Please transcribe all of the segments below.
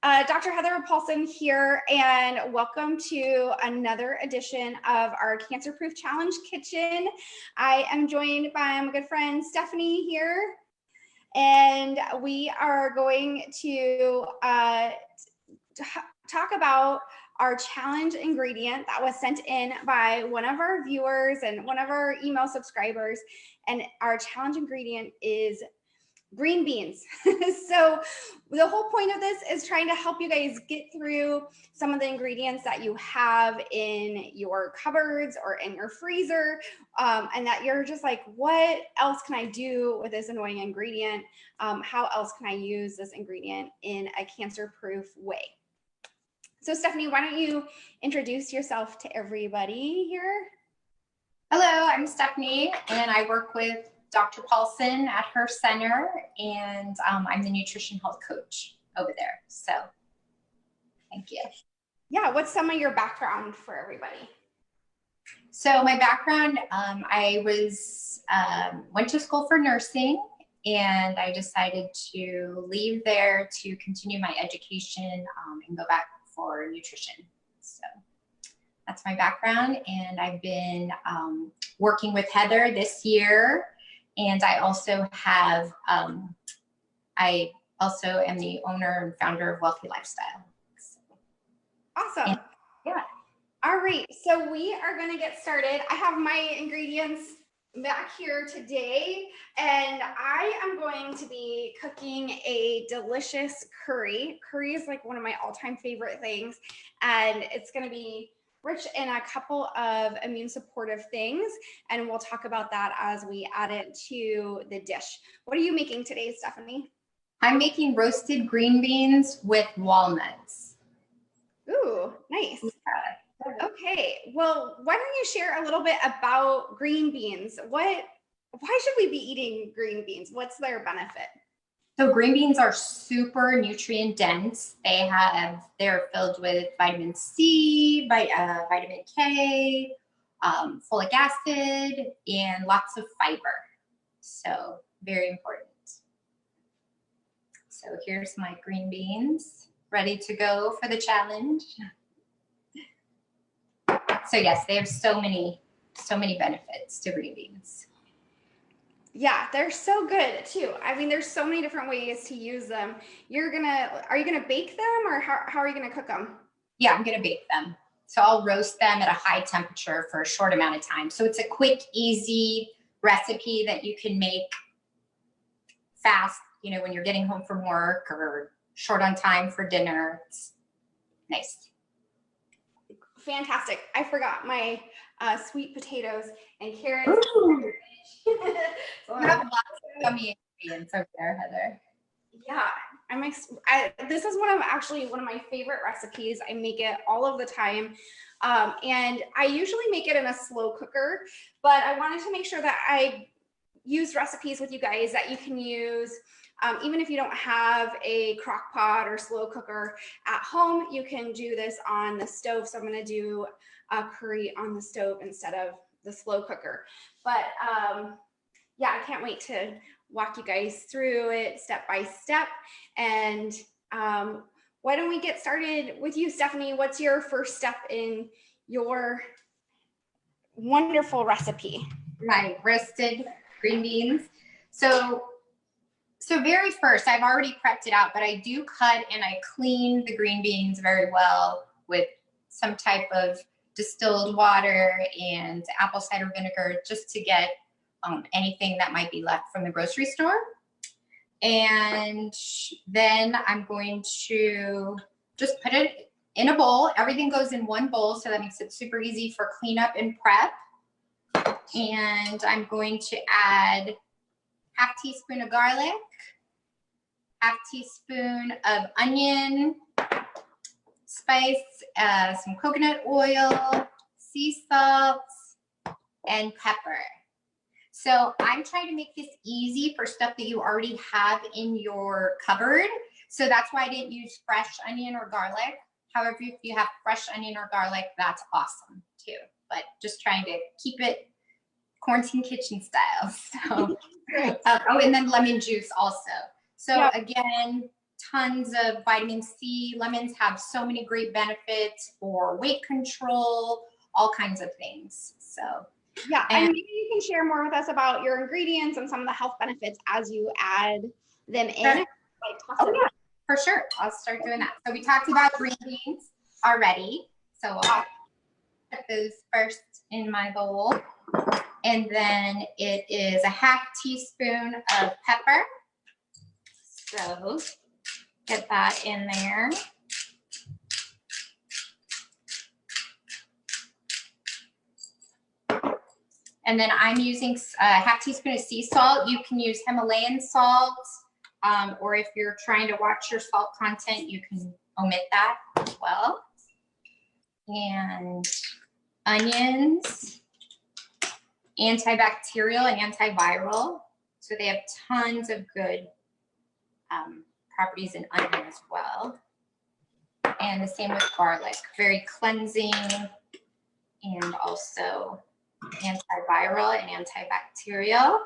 Dr. Heather Paulson here, and welcome to another edition of our Cancer Proof Challenge Kitchen. I am joined by my good friend Stephanie here, and we are going to talk about our challenge ingredient that was sent in by one of our viewers and one of our email subscribers. And our challenge ingredient is green beans. So the whole point of this is trying to help you guys get through some of the ingredients that you have in your cupboards or in your freezer, and that you're just like, what else can I do with this annoying ingredient? How else can I use this ingredient in a cancer-proof way? So Stephanie, why don't you introduce yourself to everybody here? Hello, I'm Stephanie, and I work with Dr. Paulson at her center, and I'm the nutrition health coach over there. So thank you. Yeah, what's some of your background for everybody? So my background, I went to school for nursing, and I decided to leave there to continue my education and go back for nutrition. So that's my background, and I've been working with Heather this year. And I also have, I also am the owner and founder of Wealthy Lifestyle. So, awesome. And, yeah. All right, so we are gonna get started. I have my ingredients back here today, and I am going to be cooking a delicious curry. Curry is like one of my all-time favorite things, and it's gonna be rich in a couple of immune supportive things, and we'll talk about that as we add it to the dish. What are you making today, Stephanie? I'm making roasted green beans with walnuts. Ooh, nice. Okay, well, why don't you share a little bit about green beans? Why should we be eating green beans? What's their benefit? So green beans are super nutrient dense. They're filled with vitamin C, vitamin K, folic acid, and lots of fiber. So very important. So here's my green beans, ready to go for the challenge. So yes, they have so many benefits to green beans. Yeah, they're so good too. I mean, there's so many different ways to use them. Are you gonna bake them, or how are you gonna cook them? Yeah, I'm gonna bake them. So I'll roast them at a high temperature for a short amount of time. So it's a quick, easy recipe that you can make fast, you know, when you're getting home from work or short on time for dinner. It's nice. Fantastic. I forgot my sweet potatoes and carrots. So you have lots of yummy ingredients over there, Heather. Yeah, this is actually one of my favorite recipes. I make it all of the time, and I usually make it in a slow cooker, but I wanted to make sure that I use recipes with you guys that you can use even if you don't have a crock pot or slow cooker at home. You can do this on the stove. So I'm going to do a curry on the stove instead of the slow cooker. But yeah, I can't wait to walk you guys through it step by step. And why don't we get started with you, Stephanie? What's your first step in your wonderful recipe? My roasted green beans. So very first, I've already prepped it out, but I do cut and I clean the green beans very well with some type of distilled water and apple cider vinegar, just to get anything that might be left from the grocery store. And then I'm going to just put it in a bowl. Everything goes in one bowl, so that makes it super easy for cleanup and prep. And I'm going to add half teaspoon of garlic, half teaspoon of onion, spice, some coconut oil, sea salt, and pepper. So I'm trying to make this easy for stuff that you already have in your cupboard. So that's why I didn't use fresh onion or garlic. However, if you have fresh onion or garlic, that's awesome too. But just trying to keep it quarantine kitchen style. So, oh, and then lemon juice also. So again, tons of vitamin C. Lemons have so many great benefits for weight control, all kinds of things. So yeah, and maybe you can share more with us about your ingredients and some of the health benefits as you add them in. Sure. Like, oh yeah, for sure. I'll start doing that. So we talked about green beans already. So I'll put those first in my bowl. And then it is a half teaspoon of pepper. So get that in there. And then I'm using a half teaspoon of sea salt. You can use Himalayan salt, or if you're trying to watch your salt content, you can omit that as well. And onions, antibacterial and antiviral. So they have tons of good properties in onion as well. And the same with garlic, very cleansing and also antiviral and antibacterial.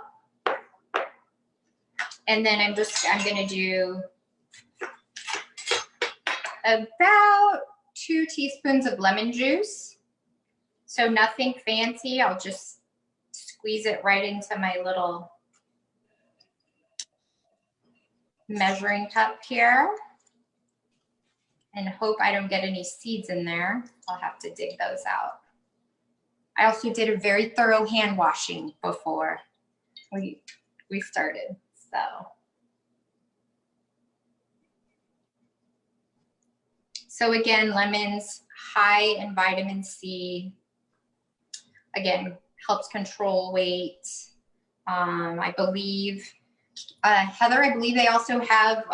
And then I'm gonna do about 2 teaspoons of lemon juice. So nothing fancy, I'll just squeeze it right into my little measuring cup here and hope I don't get any seeds in there. I'll have to dig those out. I also did a very thorough hand washing before we started, so again, lemons high in vitamin C, again, helps control weight. I believe, Heather, I believe they also have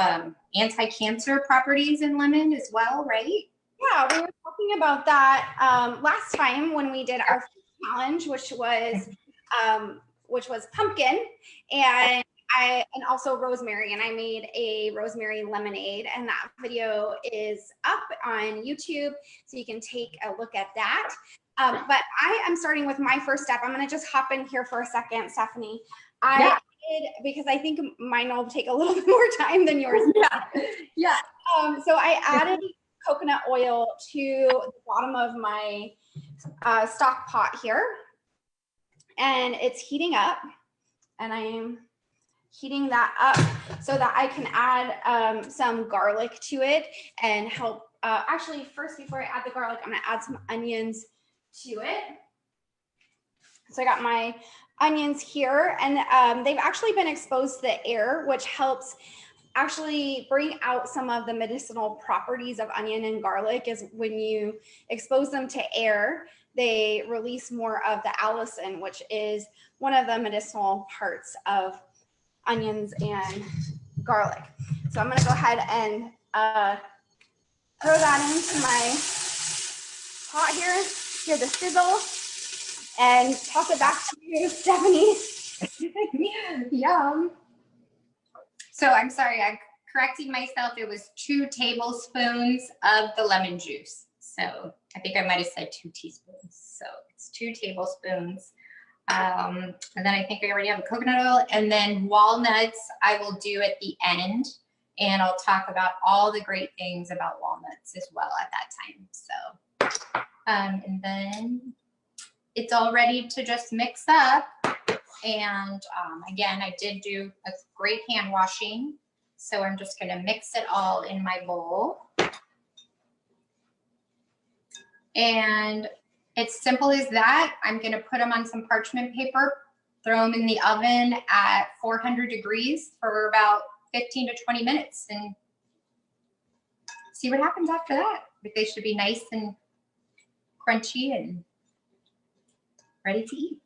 anti-cancer properties in lemon as well, right? Yeah, we were talking about that last time when we did our challenge, which was pumpkin and also rosemary, and I made a rosemary lemonade, and that video is up on YouTube, so you can take a look at that. But I am starting with my first step. I'm going to just hop in here for a second, Stephanie. Because I think mine will take a little bit more time than yours. Yeah. So I added coconut oil to the bottom of my stock pot here, and it's heating up, and I am heating that up so that I can add some garlic to it and help. Actually, first, before I add the garlic, I'm going to add some onions to it. So I got my onions here, and they've actually been exposed to the air, which helps actually bring out some of the medicinal properties of onion and garlic. Is when you expose them to air, they release more of the allicin, which is one of the medicinal parts of onions and garlic. So I'm going to go ahead and throw that into my pot here. Hear the sizzle, and toss it back to you, Stephanie. Yum. So I'm sorry, I'm correcting myself. It was 2 tablespoons of the lemon juice. So I think I might have said 2 teaspoons. So it's 2 tablespoons. And then I think we already have a coconut oil, and then walnuts I will do at the end. And I'll talk about all the great things about walnuts as well at that time. So, and then it's all ready to just mix up. And again, I did do a great hand washing. So I'm just going to mix it all in my bowl. And it's simple as that. I'm going to put them on some parchment paper, throw them in the oven at 400 degrees for about 15 to 20 minutes and see what happens after that. But they should be nice and crunchy and ready to eat.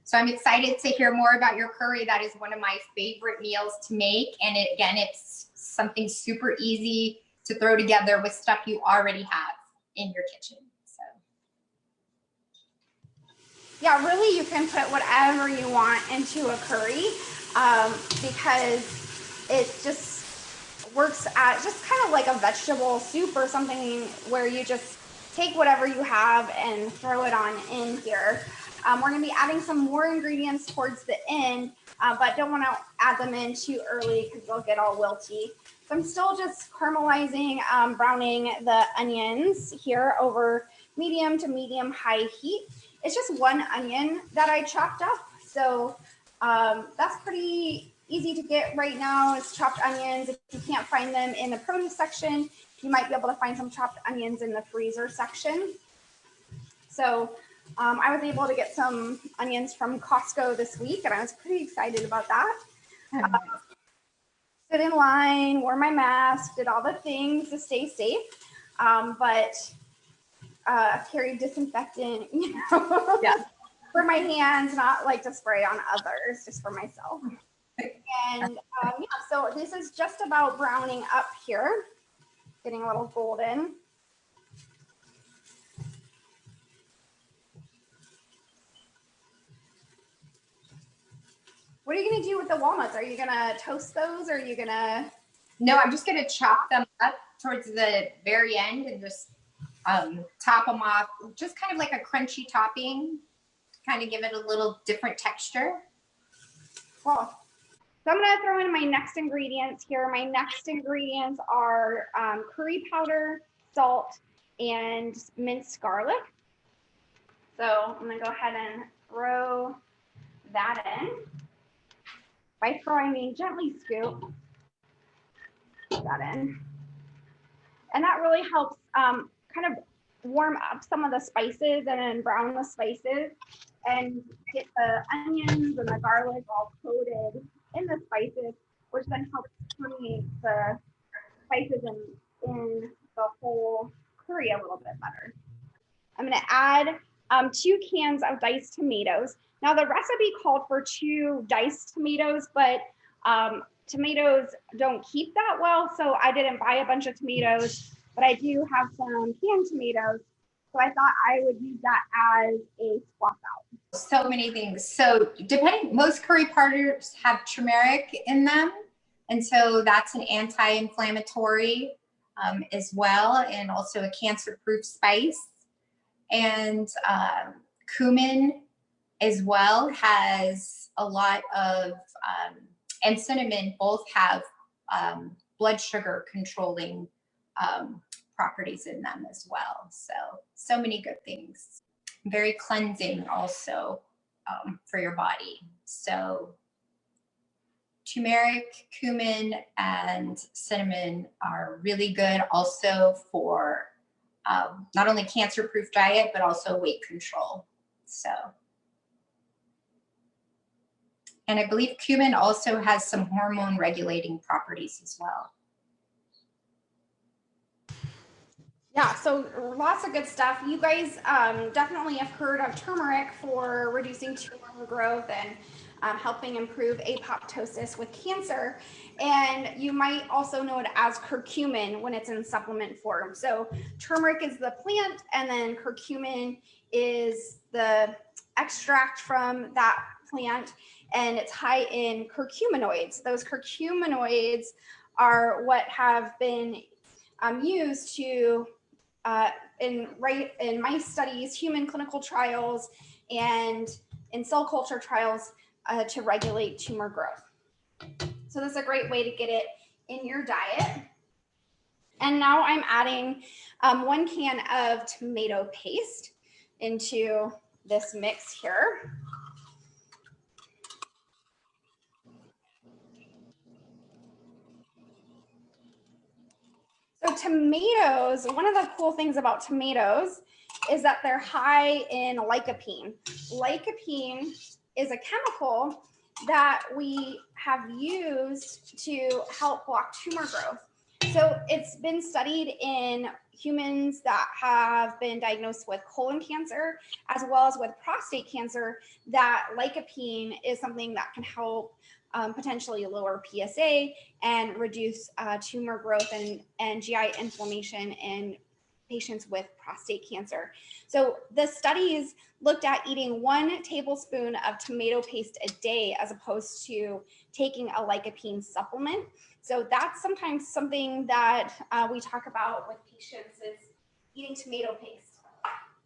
So I'm excited to hear more about your curry. That is one of my favorite meals to make. And again, it's something super easy to throw together with stuff you already have in your kitchen. So yeah, really you can put whatever you want into a curry because it just works at just kind of like a vegetable soup or something where you just take whatever you have and throw it on in here. We're going to be adding some more ingredients towards the end, but don't want to add them in too early because they'll get all wilty. So I'm still just caramelizing, browning the onions here over medium to medium high heat. It's just one onion that I chopped up. So that's pretty easy to get right now. It's chopped onions. If you can't find them in the produce section, you might be able to find some chopped onions in the freezer section. So I was able to get some onions from Costco this week, and I was pretty excited about that. Stood in line, wore my mask, did all the things to stay safe, but carried disinfectant, Yeah. for my hands, not like to spray on others, just for myself. And yeah, so this is just about browning up here, getting a little golden. What are you gonna do with the walnuts? Are you gonna toast those, or are you gonna? No, I'm just gonna chop them up towards the very end and just top them off, just kind of like a crunchy topping, kind of give it a little different texture. Cool. So I'm gonna throw in my next ingredients here. My next ingredients are curry powder, salt, and minced garlic. So I'm gonna go ahead and throw that in. By throw, I mean gently scoop that in. And that really helps kind of warm up some of the spices and then brown the spices and get the onions and the garlic all coated in the spices, which then helps permeate the spices in the whole curry a little bit better. I'm going to add 2 cans of diced tomatoes. Now the recipe called for 2 diced tomatoes, but tomatoes don't keep that well, so I didn't buy a bunch of tomatoes, but I do have some canned tomatoes, so I thought I would use that as a swap out. So many things. So depending, most curry powders have turmeric in them, and so that's an anti-inflammatory as well, and also a cancer-proof spice. And cumin as well has a lot of, and cinnamon both have blood sugar controlling properties in them as well. So many good things. Very cleansing also for your body. So turmeric, cumin, and cinnamon are really good also for not only cancer-proof diet, but also weight control. So, and I believe cumin also has some hormone regulating properties as well. Yeah, so lots of good stuff. You guys definitely have heard of turmeric for reducing tumor growth and helping improve apoptosis with cancer. And you might also know it as curcumin when it's in supplement form. So turmeric is the plant, and then curcumin is the extract from that plant, and it's high in curcuminoids. Those curcuminoids are what have been used to in mice studies, human clinical trials, and in cell culture trials to regulate tumor growth. So this is a great way to get it in your diet. And now I'm adding 1 can of tomato paste into this mix here. So tomatoes, one of the cool things about tomatoes is that they're high in lycopene. Lycopene is a chemical that we have used to help block tumor growth. So it's been studied in humans that have been diagnosed with colon cancer as well as with prostate cancer, that lycopene is something that can help potentially lower PSA and reduce tumor growth and GI inflammation in patients with prostate cancer. So the studies looked at eating 1 tablespoon of tomato paste a day as opposed to taking a lycopene supplement. So that's sometimes something that we talk about with patients is eating tomato paste.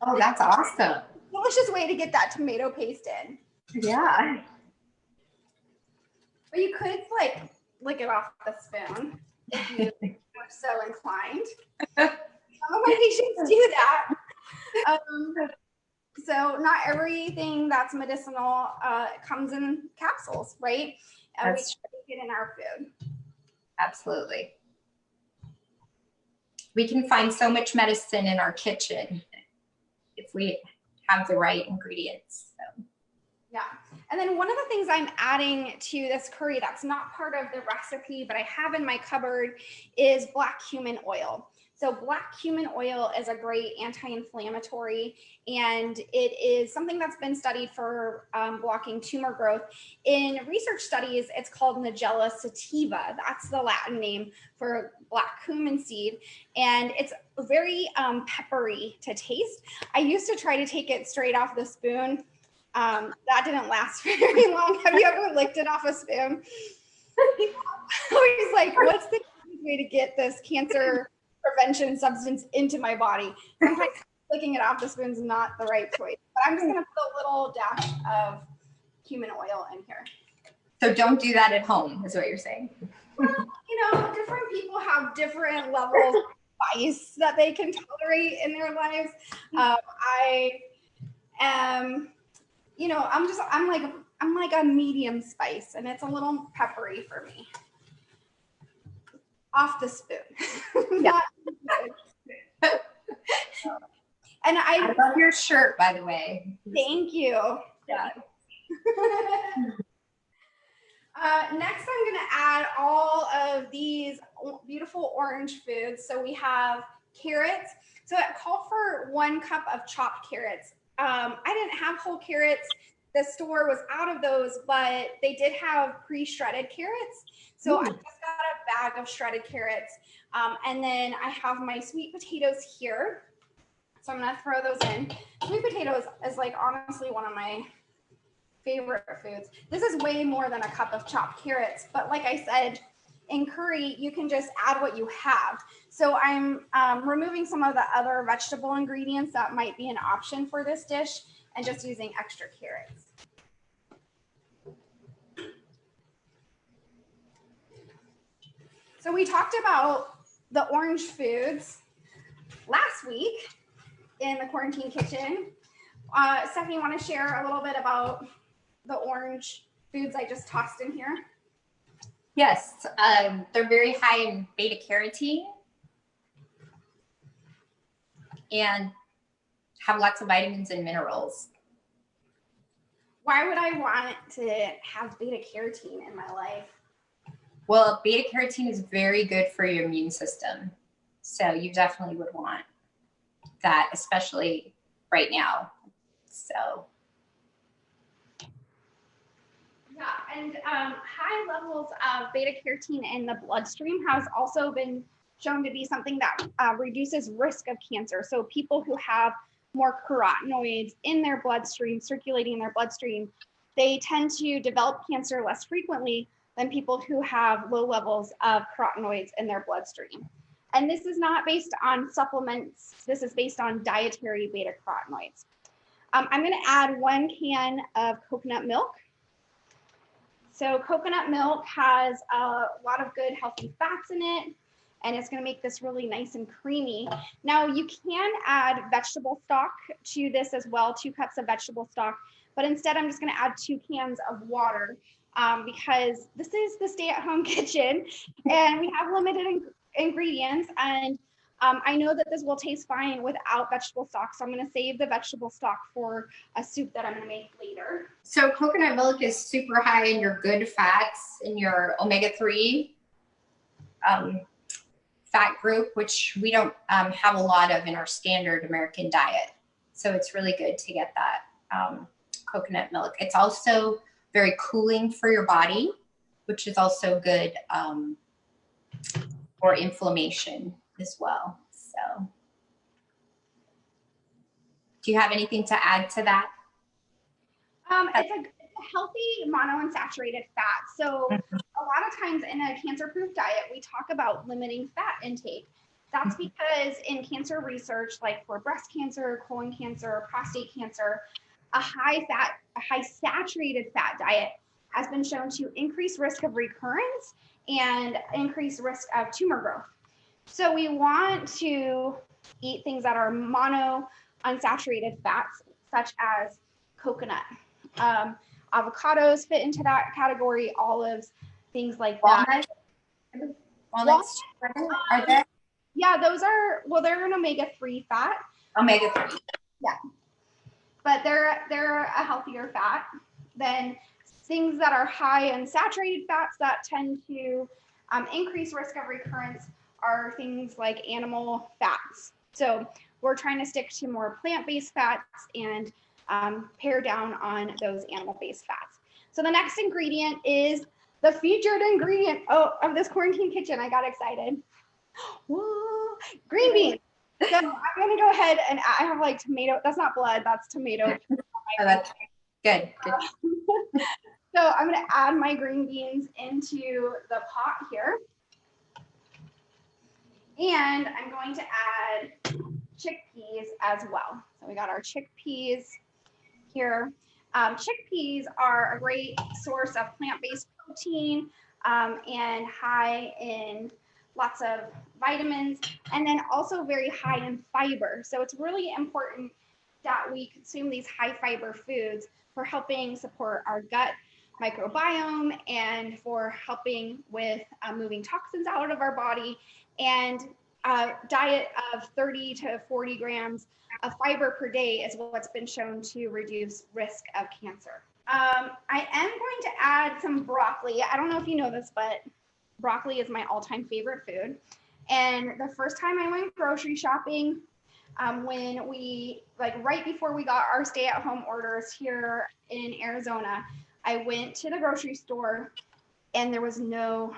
Oh, that's awesome. Delicious way to get that tomato paste in. Yeah. Or you could like lick it off the spoon if you were so inclined. Some of my patients do that. So not everything that's medicinal comes in capsules, right? We try to get in our food. Absolutely. We can find so much medicine in our kitchen if we have the right ingredients. So. Yeah. And then one of the things I'm adding to this curry that's not part of the recipe, but I have in my cupboard is black cumin oil. So black cumin oil is a great anti-inflammatory, and it is something that's been studied for blocking tumor growth. In research studies, it's called Nigella sativa. That's the Latin name for black cumin seed. And it's very peppery to taste. I used to try to take it straight off the spoon. That didn't last very long. Have you ever licked it off a spoon? I was like, what's the way to get this cancer prevention substance into my body? Sometimes licking it off the spoon is not the right choice. But I'm just going to put a little dash of cumin oil in here. So don't do that at home, is what you're saying. Well, you know, different people have different levels of spice that they can tolerate in their lives. I am, you know, I'm like a medium spice, and it's a little peppery for me. Off the spoon. Yeah. And I love your shirt, by the way. Thank you. Yeah. Next, I'm going to add all of these beautiful orange foods. So we have carrots. So it called for 1 cup of chopped carrots. I didn't have whole carrots. The store was out of those, but they did have pre-shredded carrots. So I just got a bag of shredded carrots. And then I have my sweet potatoes here. So I'm going to throw those in. Sweet potatoes is like honestly one of my favorite foods. This is way more than a cup of chopped carrots, but like I said, in curry, you can just add what you have. So I'm removing some of the other vegetable ingredients that might be an option for this dish and just using extra carrots. So we talked about the orange foods last week in the quarantine kitchen. Stephanie, want to share a little bit about the orange foods I just tossed in here? Yes, they're very high in beta carotene and have lots of vitamins and minerals. Why would I want to have beta carotene in my life? Well, beta carotene is very good for your immune system. So you definitely would want that, especially right now. So. Yeah, and high levels of beta carotene in the bloodstream has also been shown to be something that reduces risk of cancer. So people who have more carotenoids in their bloodstream, circulating in their bloodstream, they tend to develop cancer less frequently than people who have low levels of carotenoids in their bloodstream. And this is not based on supplements. This is based on dietary beta carotenoids. I'm going to add 1 can of coconut milk. So coconut milk has a lot of good healthy fats in it, and it's going to make this really nice and creamy. Now you can add vegetable stock to this as well, 2 cups of vegetable stock, but instead I'm just going to add 2 cans of water because this is the stay-at-home kitchen and we have limited ingredients, and I know that this will taste fine without vegetable stock, so I'm going to save the vegetable stock for a soup that I'm going to make later. So coconut milk is super high in your good fats, in your omega-3 fat group, which we don't have a lot of in our standard American diet. So it's really good to get that coconut milk. It's also very cooling for your body, which is also good for inflammation as well. So do you have anything to add to that? It's a healthy monounsaturated fat. So a lot of times in a cancer-proof diet, we talk about limiting fat intake. That's because in cancer research, like for breast cancer, colon cancer, prostate cancer, a high saturated fat diet has been shown to increase risk of recurrence and increase risk of tumor growth. So we want to eat things that are mono unsaturated fats, such as coconut. Avocados fit into that category, olives, things like that. Walnuts are there? Yeah, those are, well, they're an omega-3 fat. Omega-3. Yeah. But they're a healthier fat than things that are high in saturated fats that tend to increase risk of recurrence are things like animal fats. So we're trying to stick to more plant-based fats and pare down on those animal-based fats. So the next ingredient is the featured ingredient of this quarantine kitchen. I got excited. Whoa, green beans. So I'm gonna go ahead and I have like tomato. That's not blood. That's tomato. Oh, that's good. So I'm gonna add my green beans into the pot here, and I'm going to add chickpeas as well. So we got our chickpeas here. Chickpeas are a great source of plant-based protein and high in lots of vitamins, and then also very high in fiber. So it's really important that we consume these high fiber foods for helping support our gut microbiome and for helping with moving toxins out of our body. And a diet of 30 to 40 grams of fiber per day is what's been shown to reduce risk of cancer. I am going to add some broccoli. I don't know if you know this, but broccoli is my all-time favorite food. And the first time I went grocery shopping, when we, like right before we got our stay-at-home orders here in Arizona, I went to the grocery store and there was no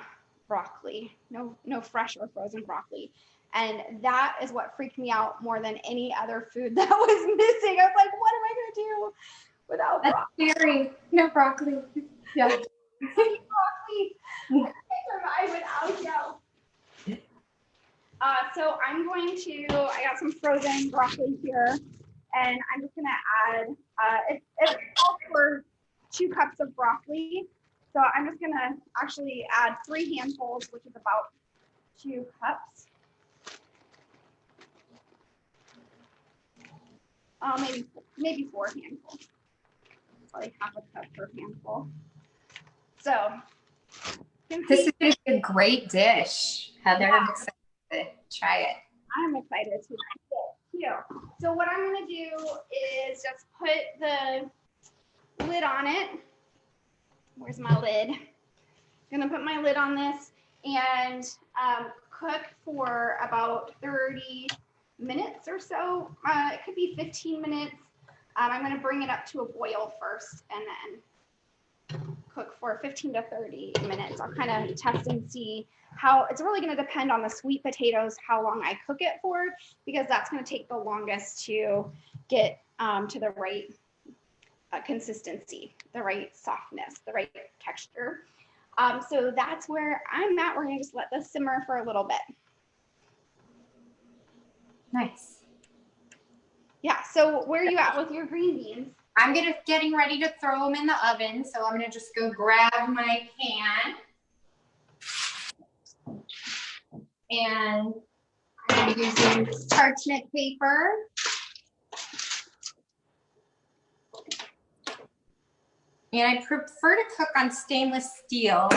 broccoli, no fresh or frozen broccoli. And that is what freaked me out more than any other food that was missing. I was like, what am I going to do without broccoli? That's scary. No broccoli. Yeah. Broccoli. I can't survive without you. So I'm going to, I got some frozen broccoli here, and I'm just going to add, it's all for 2 cups of broccoli. So I'm just going to actually add 3 handfuls, which is about 2 cups. Maybe 4 handfuls. Probably half a cup per handful. So this is going to be a great dish. Heather, yeah. I'm excited to try it. I'm excited to try it too. So what I'm going to do is just put the lid on it. Where's my lid? I'm going to put my lid on this and cook for about 30 minutes or so. It could be 15 minutes. I'm going to bring it up to a boil first and then cook for 15 to 30 minutes. I'll kind of test and see how, it's really going to depend on the sweet potatoes, how long I cook it for, because that's going to take the longest to get to the right consistency, the right softness, the right texture. So that's where I'm at. We're going to just let this simmer for a little bit. Nice. Yeah, so where are you at with your green beans? I'm getting ready to throw them in the oven, so I'm gonna just go grab my pan. And I'm using parchment paper. And I prefer to cook on stainless steel,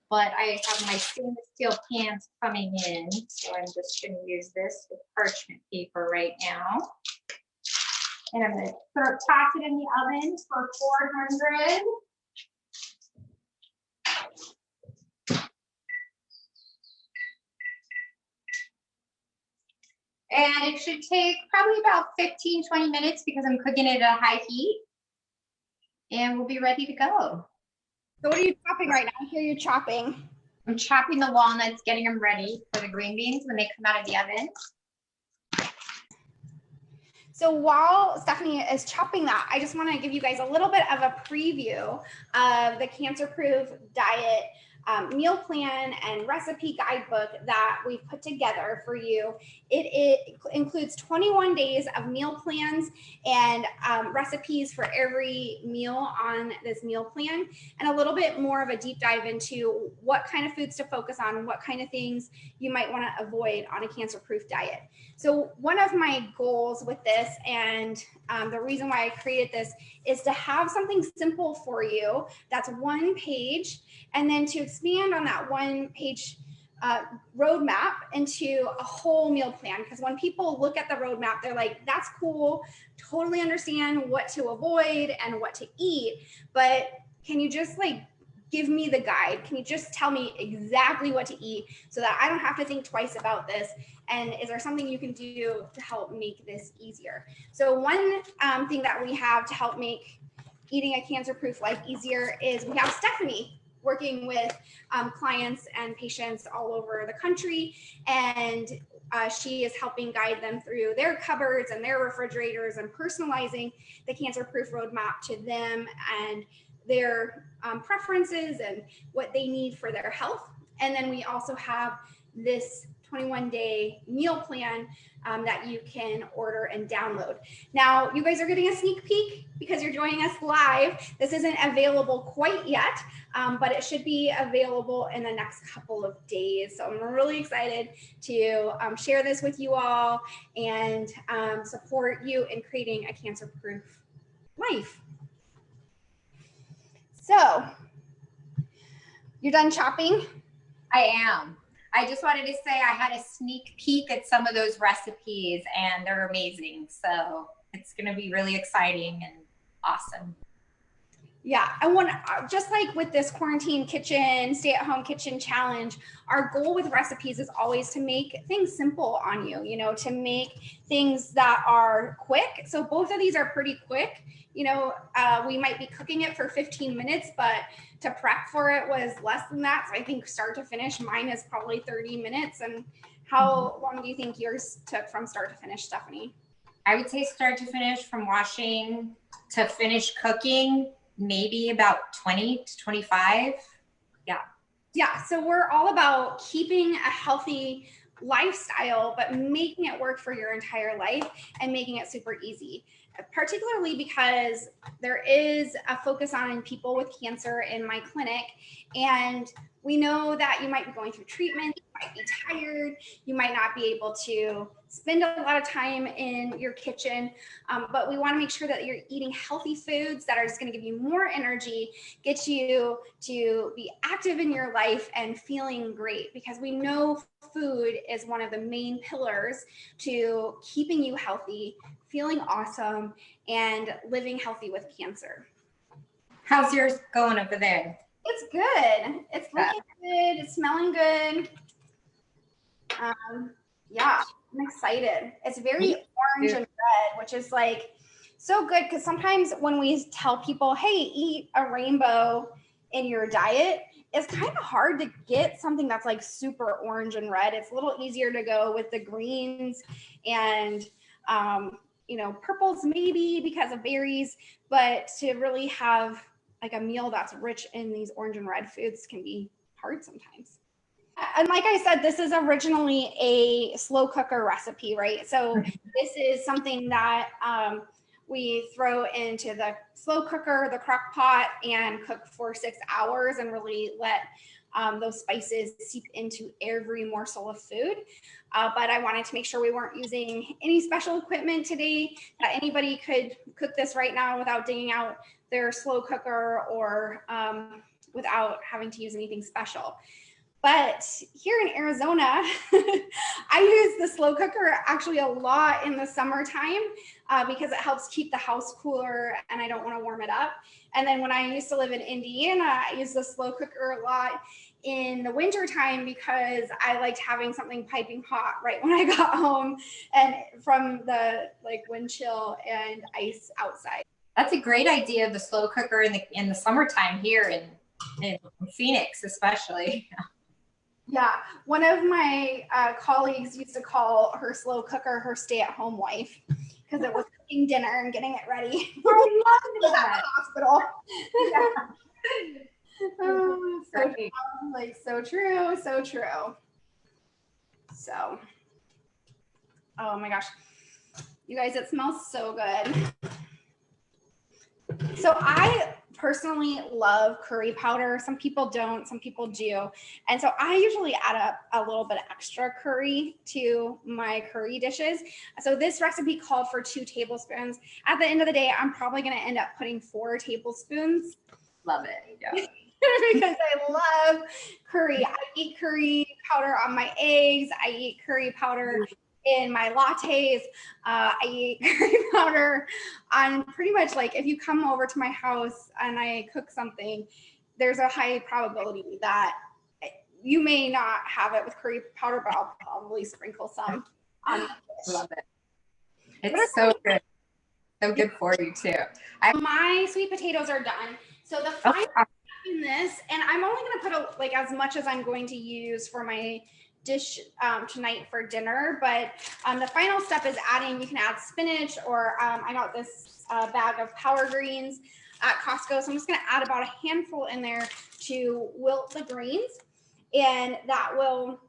but I have my stainless steel pans coming in, so I'm just gonna use this with parchment paper right now. And I'm going to toss it in the oven for 400. And it should take probably about 15, 20 minutes because I'm cooking it at a high heat. And we'll be ready to go. So what are you chopping right now? I hear you chopping. I'm chopping the walnuts, getting them ready for the green beans when they come out of the oven. So while Stephanie is chopping that, I just want to give you guys a little bit of a preview of the cancer-proof diet meal plan and recipe guidebook that we've put together for you. It includes 21 days of meal plans and recipes for every meal on this meal plan, and a little bit more of a deep dive into what kind of foods to focus on, what kind of things you might want to avoid on a cancer-proof diet. So one of my goals with this, and the reason why I created this, is to have something simple for you that's one page, and then to expand on that one page roadmap into a whole meal plan. Because when people look at the roadmap, they're like, that's cool, totally understand what to avoid and what to eat, but can you just like give me the guide? Can you just tell me exactly what to eat so that I don't have to think twice about this? And is there something you can do to help make this easier? So one thing that we have to help make eating a cancer-proof life easier is we have Stephanie working with clients and patients all over the country, and she is helping guide them through their cupboards and their refrigerators and personalizing the cancer-proof roadmap to them and their preferences and what they need for their health. And then we also have this 21-day meal plan that you can order and download. Now, you guys are getting a sneak peek because you're joining us live. This isn't available quite yet, but it should be available in the next couple of days. So I'm really excited to share this with you all and support you in creating a cancer-proof life. So, you're done shopping? I am. I just wanted to say I had a sneak peek at some of those recipes and they're amazing. So it's going to be really exciting and awesome. Yeah, I want to, just like with this quarantine kitchen, stay-at-home kitchen challenge, our goal with recipes is always to make things simple on you, you know, to make things that are quick. So both of these are pretty quick. You know, we might be cooking it for 15 minutes, but to prep for it was less than that. So I think start to finish, mine is probably 30 minutes. And how long do you think yours took from start to finish, Stephanie? I would say start to finish, from washing to finish cooking, maybe about 20 to 25. Yeah, so we're all about keeping a healthy lifestyle, but making it work for your entire life and making it super easy, particularly because there is a focus on people with cancer in my clinic. And we know that you might be going through treatment, you might be tired, you might not be able to spend a lot of time in your kitchen, but we want to make sure that you're eating healthy foods that are just going to give you more energy, get you to be active in your life and feeling great, because we know food is one of the main pillars to keeping you healthy, feeling awesome, and living healthy with cancer. How's yours going over there? It's good. It's looking good. It's smelling good. Yeah, I'm excited. It's very orange and red, which is like so good, because sometimes when we tell people, hey, eat a rainbow in your diet, it's kind of hard to get something that's like super orange and red. It's a little easier to go with the greens and you know, purples maybe because of berries, but to really have like a meal that's rich in these orange and red foods can be hard sometimes. And like I said, this is originally a slow cooker recipe, right? So this is something that we throw into the slow cooker, the crock pot, and cook for 6 hours and really let those spices seep into every morsel of food. But I wanted to make sure we weren't using any special equipment today, that anybody could cook this right now without digging out their slow cooker or without having to use anything special. But here in Arizona, I use the slow cooker actually a lot in the summertime because it helps keep the house cooler and I don't want to warm it up. And then when I used to live in Indiana, I used the slow cooker a lot in the winter time because I liked having something piping hot right when I got home and from the like wind chill and ice outside. That's a great idea, the slow cooker in the summertime here in Phoenix, especially. Yeah, one of my colleagues used to call her slow cooker her stay-at-home wife because it was cooking dinner and getting it ready. I love that. Hospital. Yeah. Oh, so Right. true. Like so true, so true. So, oh my gosh, you guys, it smells so good. So I personally love curry powder. Some people don't, some people do. And so I usually add up a little bit of extra curry to my curry dishes. So this recipe called for 2 tablespoons. At the end of the day, I'm probably going to end up putting 4 tablespoons. Love it. Yeah. Because I love curry. I eat curry powder on my eggs. I eat curry powder in my lattes. I eat curry powder on pretty much, like, if you come over to my house and I cook something, there's a high probability that you may not have it with curry powder, but I'll probably sprinkle some on. Love it. It's so good. So good for you too. My sweet potatoes are done. So the final step in this, and I'm only going to put like as much as I'm going to use for my dish tonight for dinner, but the final step is adding, you can add spinach, or I got this bag of power greens at Costco, so I'm just going to add about a handful in there to wilt the greens, and that will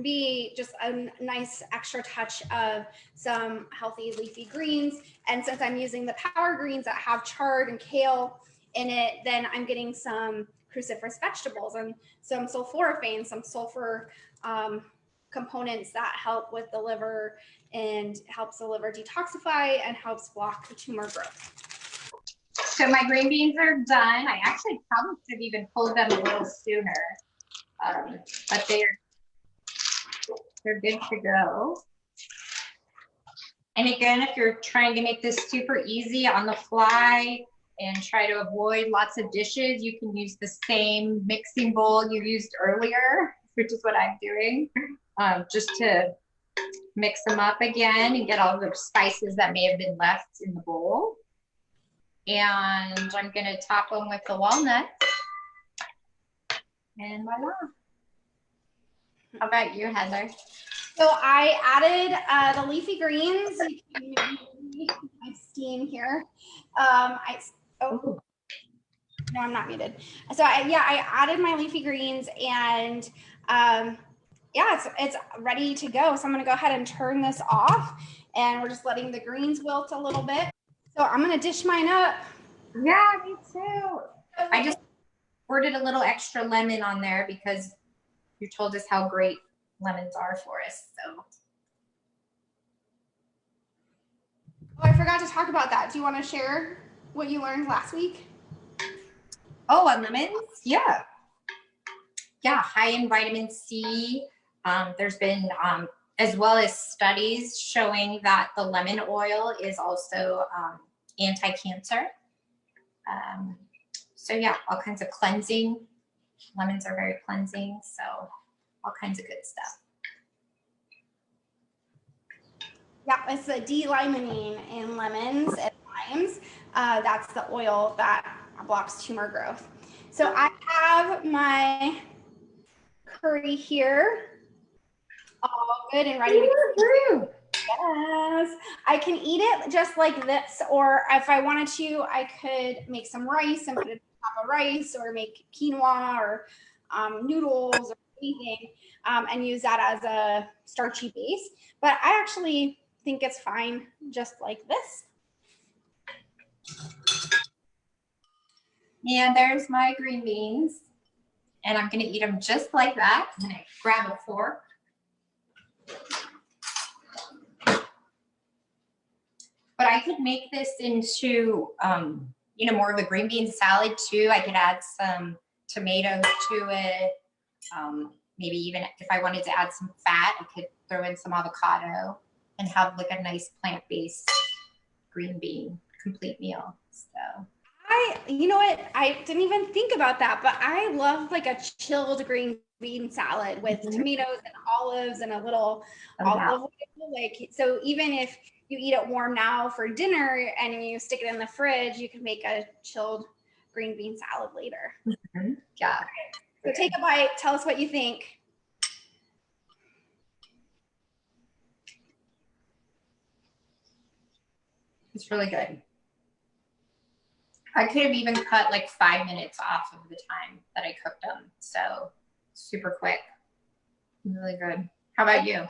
be just a nice extra touch of some healthy leafy greens. And since I'm using the power greens that have chard and kale in it, then I'm getting some cruciferous vegetables and some sulforaphane, some sulfur components that help with the liver and helps the liver detoxify and helps block the tumor growth. So my green beans are done. I actually probably could have even pulled them a little sooner, but they're good to go. And again, if you're trying to make this super easy on the fly and try to avoid lots of dishes, you can use the same mixing bowl you used earlier, which is what I'm doing, just to mix them up again and get all the spices that may have been left in the bowl. And I'm gonna top them with the walnuts. And voila. How about you, Heather? So I added the leafy greens. You can maybe my steam here. No, I'm not muted. So I added my leafy greens, and yeah, it's ready to go. So I'm gonna go ahead and turn this off, and we're just letting the greens wilt a little bit. So I'm gonna dish mine up. Yeah, me too. I just squirted a little extra lemon on there because you told us how great lemons are for us. So. Oh, I forgot to talk about that. Do you want to share what you learned last week? Oh, on lemons? Yeah. Yeah, high in vitamin C. There's been, as well as studies showing that the lemon oil is also anti-cancer. So yeah, all kinds of cleansing. Lemons are very cleansing, so all kinds of good stuff. Yeah, it's the D-limonene in lemons and limes. That's the oil that blocks tumor growth. So I have my curry here, all good and ready to go. Yes, I can eat it just like this, or if I wanted to, I could make some rice and put it on top of rice, or make quinoa or noodles or anything, and use that as a starchy base. But I actually think it's fine just like this. And there's my green beans, and I'm gonna eat them just like that. I'm gonna grab a fork. But I could make this into, you know, more of a green bean salad too. I could add some tomatoes to it. Maybe even if I wanted to add some fat, I could throw in some avocado and have like a nice plant-based green bean complete meal. So. You know what? I didn't even think about that, but I love like a chilled green bean salad with tomatoes and olives and a little olive oil. Like, so even if you eat it warm now for dinner and you stick it in the fridge, you can make a chilled green bean salad later. Yeah. So take a bite. Tell us what you think. It's really good. I could have even cut like 5 minutes off of the time that I cooked them. So super quick. Really good. How about you?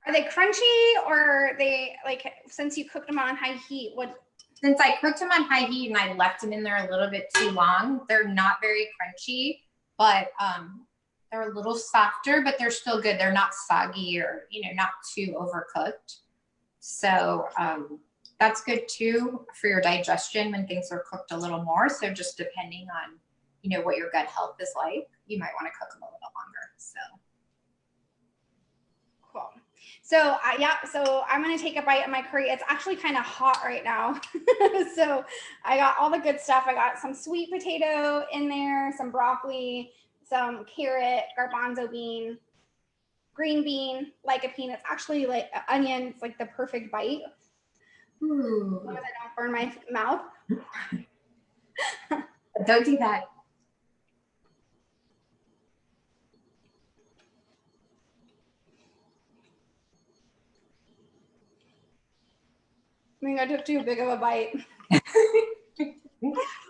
Are they crunchy or are they like, since you cooked them on high heat, what? Since I cooked them on high heat and I left them in there a little bit too long, they're not very crunchy, but they're a little softer, but they're still good. They're not soggy or, not too overcooked. So that's good too for your digestion when things are cooked a little more. So just depending on, what your gut health is like, you might want to cook them a little longer. So cool. So so I'm gonna take a bite of my curry. It's actually kind of hot right now. So I got all the good stuff. I got some sweet potato in there, some broccoli, some carrot, garbanzo bean, green bean, lycopene. It's actually like onion. It's like the perfect bite. ooh. As long as I don't burn my mouth. Don't do that. I mean, I took too big of a bite.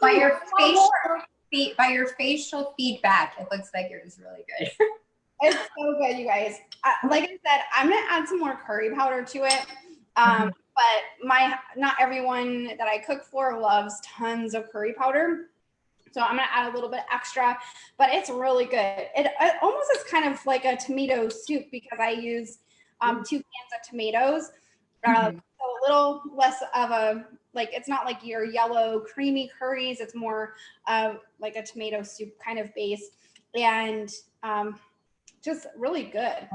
By your facial feedback, it looks like it was really good. It's so good, you guys. Like I said, I'm gonna add some more curry powder to it. But not everyone that I cook for loves tons of curry powder. So I'm gonna add a little bit extra, but it's really good. It almost is kind of like a tomato soup because I use 2 cans of tomatoes. So a little less of a, like, it's not like your yellow creamy curries. It's more like a tomato soup kind of base, and just really good.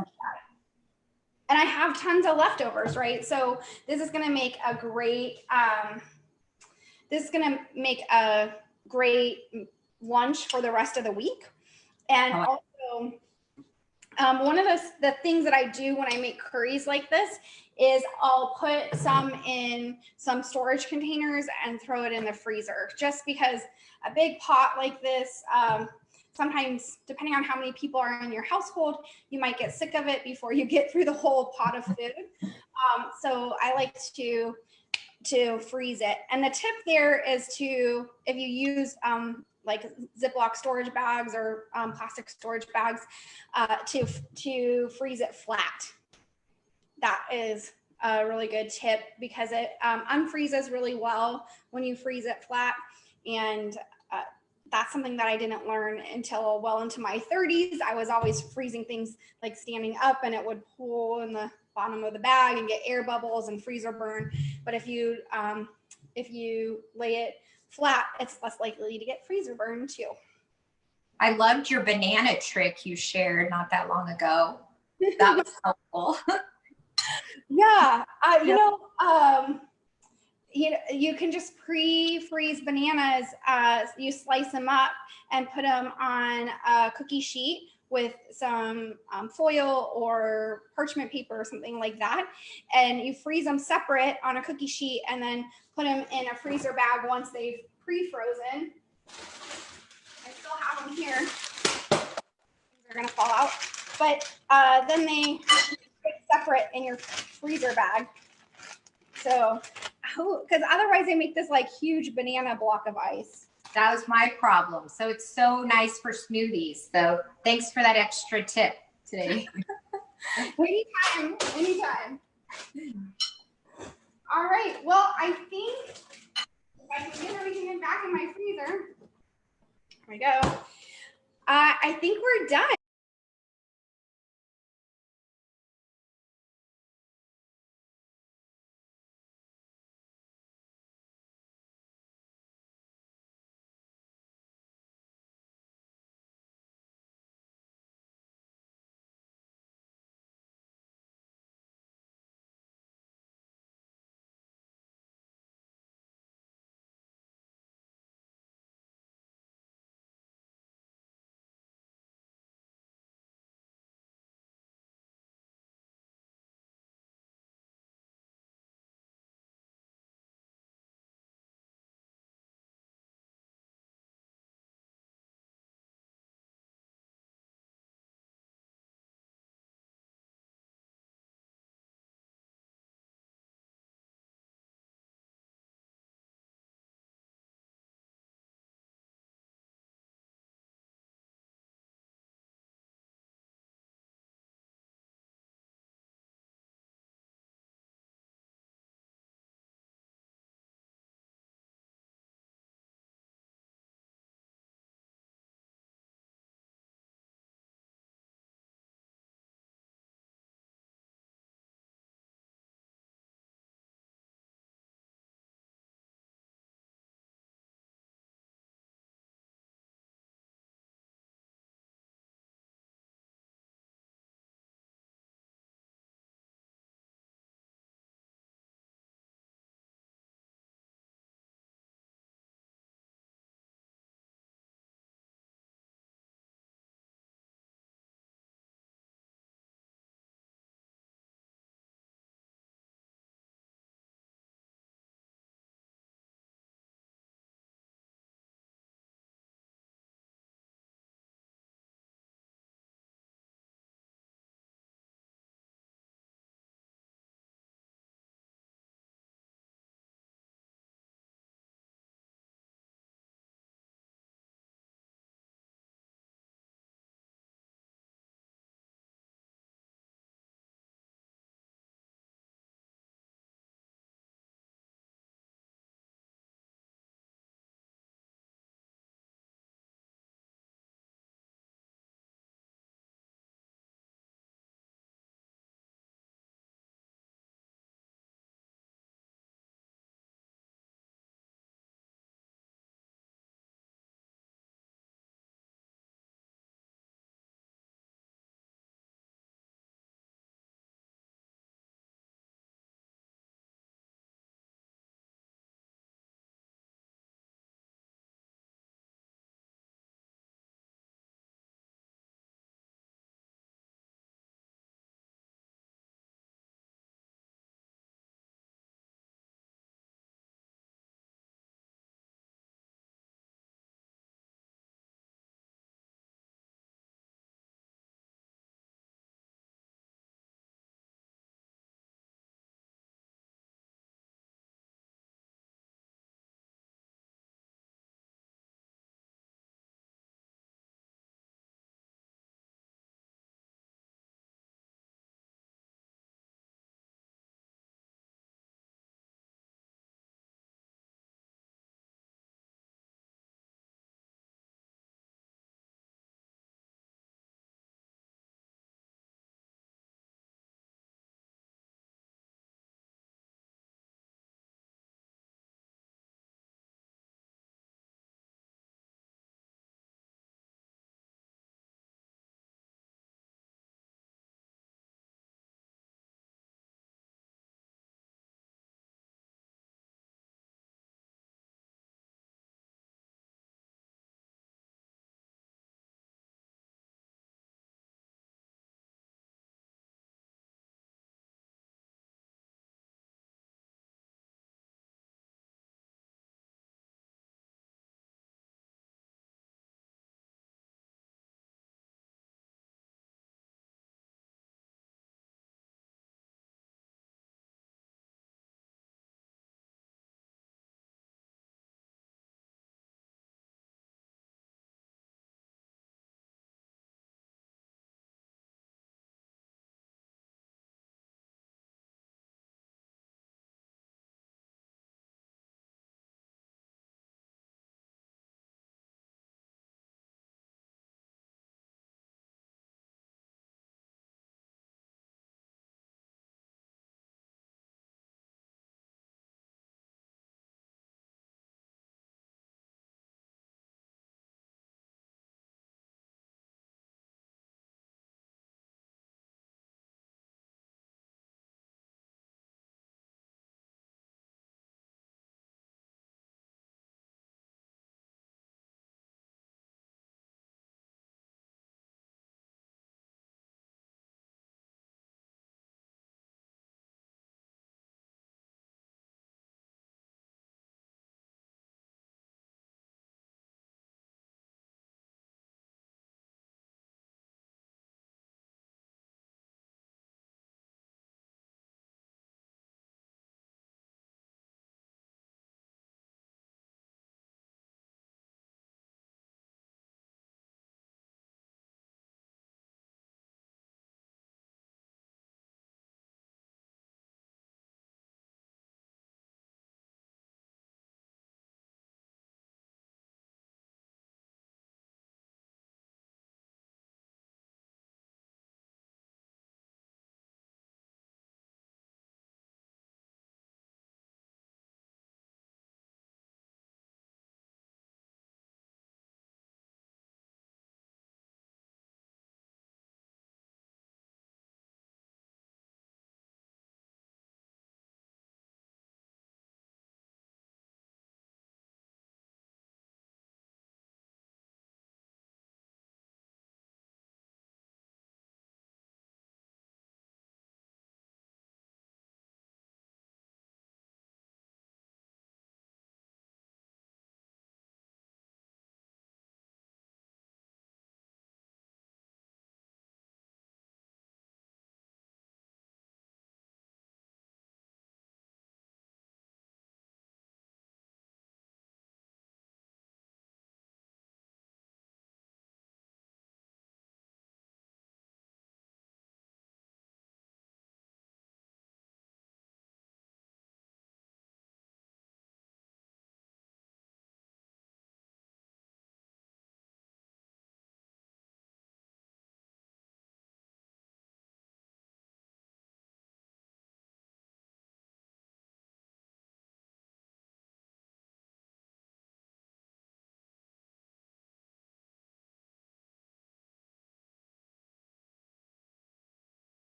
And I have tons of leftovers, right? So this is gonna make a great lunch for the rest of the week. And also, one of the things that I do when I make curries like this is I'll put some in some storage containers and throw it in the freezer, just because a big pot like this, sometimes depending on how many people are in your household, you might get sick of it before you get through the whole pot of food. So I like to freeze it. And the tip there is to, if you use like Ziploc storage bags or plastic storage bags, to freeze it flat. That is a really good tip because it unfreezes really well when you freeze it flat. And that's something that I didn't learn until well into my 30s. I was always freezing things like standing up, and it would pull in the bottom of the bag and get air bubbles and freezer burn. But if you lay it flat, it's less likely to get freezer burn too. I loved your banana trick you shared not that long ago. That was helpful. Yeah, you can just pre-freeze bananas. You slice them up and put them on a cookie sheet with some foil or parchment paper or something like that. And you freeze them separate on a cookie sheet and then put them in a freezer bag once they've pre-frozen. I still have them here. They're gonna fall out. But then they get separate in your freezer bag. So, because otherwise they make this like huge banana block of ice. That was my problem. So it's so nice for smoothies. So thanks for that extra tip today. Anytime. All right. Well, I think if I can get everything back in my freezer, here we go. I think we're done.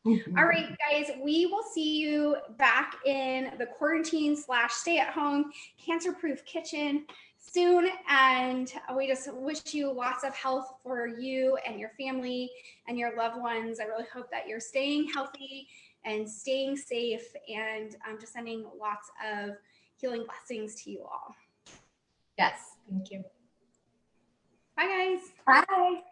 All right, guys, we will see you back in the quarantine / stay at home cancer proof kitchen soon. And we just wish you lots of health for you and your family and your loved ones. I really hope that you're staying healthy and staying safe, and I'm just sending lots of healing blessings to you all. Yes, thank you. Bye, guys. Bye.